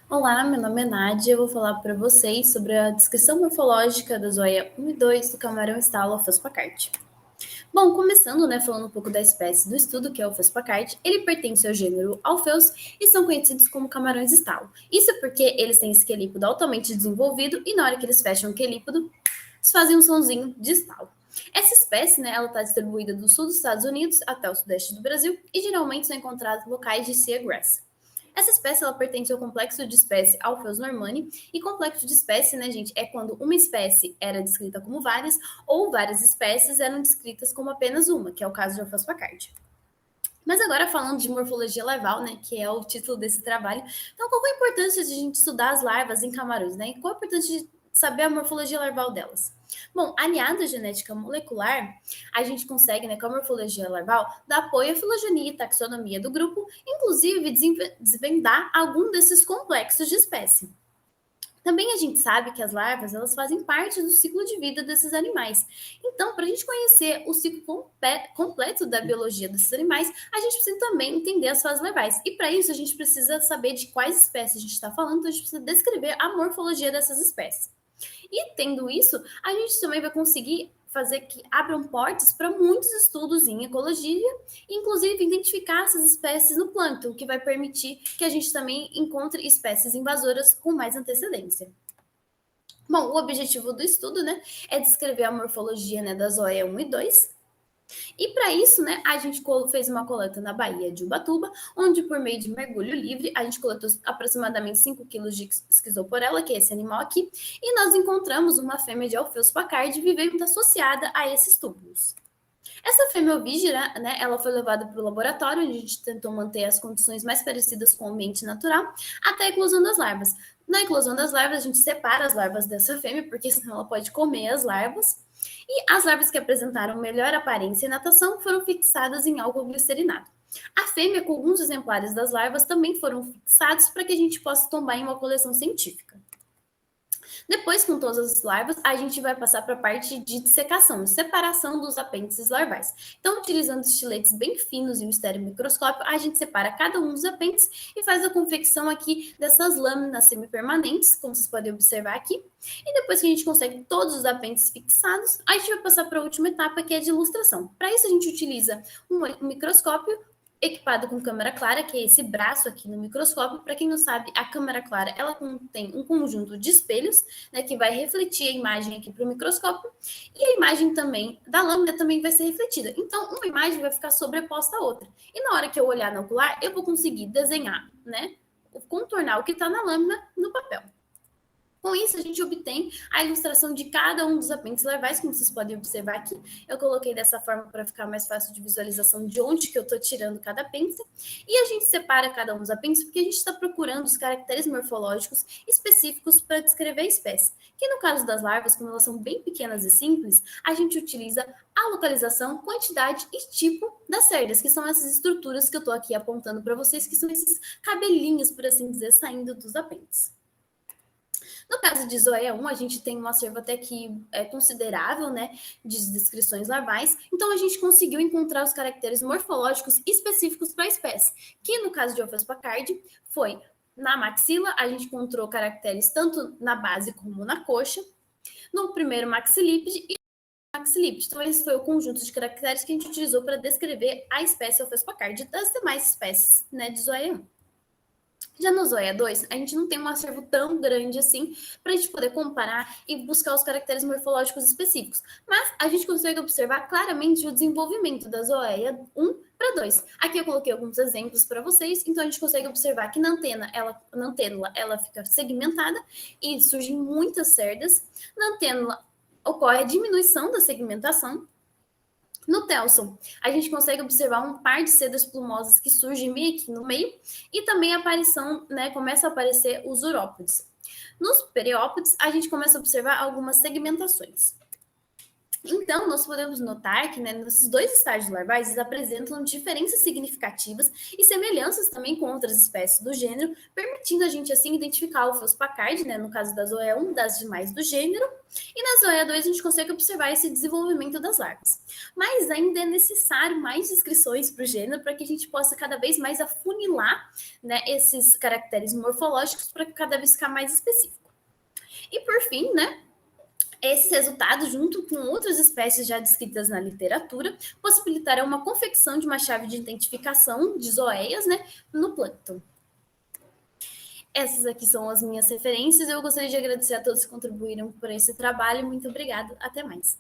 Olá, meu nome é Nádia. Eu vou falar para vocês sobre a descrição morfológica da zoia 1 e 2 do camarão estalo Fospacardi. Bom, começando, falando um pouco da espécie do estudo, que é o Fospacardi, ele pertence ao gênero Alpheus e são conhecidos como camarões estalo. Isso é porque eles têm esse quelípodo altamente desenvolvido e na hora que eles fecham o quelípodo, eles fazem um sonzinho de estalo. Essa espécie, ela está distribuída do sul dos Estados Unidos até o sudeste do Brasil e geralmente são encontrados em locais de seagrass. Essa espécie ela pertence ao complexo de espécie Alpheus normani, e complexo de espécie, gente, é quando uma espécie era descrita como várias ou várias espécies eram descritas como apenas uma, que é o caso de Alpheus packard. Mas agora falando de morfologia larval, que é o título desse trabalho, então qual é a importância de a gente estudar as larvas em camarões, E qual a importância de saber a morfologia larval delas? Bom, aliado à genética molecular, a gente consegue, com a morfologia larval, dar apoio à filogenia e taxonomia do grupo, inclusive desvendar algum desses complexos de espécie. Também a gente sabe que as larvas elas fazem parte do ciclo de vida desses animais. Então, para a gente conhecer o ciclo completo da biologia desses animais, a gente precisa também entender as fases larvais. E para isso, a gente precisa saber de quais espécies a gente está falando, então a gente precisa descrever a morfologia dessas espécies. E tendo isso, a gente também vai conseguir fazer que abram portas para muitos estudos em ecologia, inclusive identificar essas espécies no plâncton, que vai permitir que a gente também encontre espécies invasoras com mais antecedência. Bom, o objetivo do estudo, é descrever a morfologia, da zoea 1 e 2, e para isso, a gente fez uma coleta na Baía de Ubatuba, onde por meio de mergulho livre, a gente coletou aproximadamente 5 quilos de esquizoporela, que é esse animal aqui, e nós encontramos uma fêmea de Alpheus packard vivendo associada a esses túbulos. Essa fêmea ovígera, ela foi levada para o laboratório, onde a gente tentou manter as condições mais parecidas com o ambiente natural, até a eclosão das larvas. Na eclosão das larvas, a gente separa as larvas dessa fêmea, porque senão ela pode comer as larvas. E as larvas que apresentaram melhor aparência e natação foram fixadas em álcool glicerinado. A fêmea, com alguns exemplares das larvas, também foram fixados para que a gente possa tombar em uma coleção científica. Depois, com todas as larvas, a gente vai passar para a parte de dissecação, separação dos apêndices larvais. Então, utilizando estiletes bem finos e um estereomicroscópio, a gente separa cada um dos apêndices e faz a confecção aqui dessas lâminas semipermanentes, como vocês podem observar aqui. E depois que a gente consegue todos os apêndices fixados, a gente vai passar para a última etapa, que é de ilustração. Para isso, a gente utiliza um microscópio equipado com câmera clara, que é esse braço aqui no microscópio. Para quem não sabe, a câmera clara ela contém um conjunto de espelhos, que vai refletir a imagem aqui para o microscópio, e a imagem também da lâmina também vai ser refletida. Então, uma imagem vai ficar sobreposta à outra. E na hora que eu olhar no ocular, eu vou conseguir desenhar, contornar o que está na lâmina no papel. Com isso, a gente obtém a ilustração de cada um dos apêndices larvais, como vocês podem observar aqui. Eu coloquei dessa forma para ficar mais fácil de visualização de onde que eu estou tirando cada apêndice. E a gente separa cada um dos apêndices porque a gente está procurando os caracteres morfológicos específicos para descrever a espécie. Que no caso das larvas, como elas são bem pequenas e simples, a gente utiliza a localização, quantidade e tipo das cerdas, que são essas estruturas que eu estou aqui apontando para vocês, que são esses cabelinhos, por assim dizer, saindo dos apêndices. No caso de zoea 1, a gente tem um acervo até que é considerável, de descrições larvais. Então, a gente conseguiu encontrar os caracteres morfológicos específicos para a espécie, que no caso de Ophius packard foi na maxila, a gente encontrou caracteres tanto na base como na coxa, no primeiro maxilípede e no maxilípede. Então, esse foi o conjunto de caracteres que a gente utilizou para descrever a espécie Ophius packard das demais espécies, de zoea 1. Já no Zoea 2, a gente não tem um acervo tão grande assim para a gente poder comparar e buscar os caracteres morfológicos específicos. Mas a gente consegue observar claramente o desenvolvimento da Zoea 1 para 2. Aqui eu coloquei alguns exemplos para vocês, então a gente consegue observar que na antênula ela fica segmentada e surgem muitas cerdas. Na antênula ocorre a diminuição da segmentação. No Telson, a gente consegue observar um par de sedas plumosas que surgem meio aqui no meio, e também a aparição, começa a aparecer os urópodes. Nos periópodes, a gente começa a observar algumas segmentações. Então, nós podemos notar que, né, nesses dois estágios larvais, eles apresentam diferenças significativas e semelhanças também com outras espécies do gênero, permitindo a gente, assim, identificar o Fospacardi, né, no caso da zoea 1, das demais do gênero, e na zoea 2 a gente consegue observar esse desenvolvimento das larvas. Mas ainda é necessário mais descrições para o gênero para que a gente possa cada vez mais afunilar, né, esses caracteres morfológicos para cada vez ficar mais específico. E por fim, né, esses resultados, junto com outras espécies já descritas na literatura, possibilitarão uma confecção de uma chave de identificação de zoeias, né, no plâncton. Essas aqui são as minhas referências. Eu gostaria de agradecer a todos que contribuíram por esse trabalho. Muito obrigada. Até mais.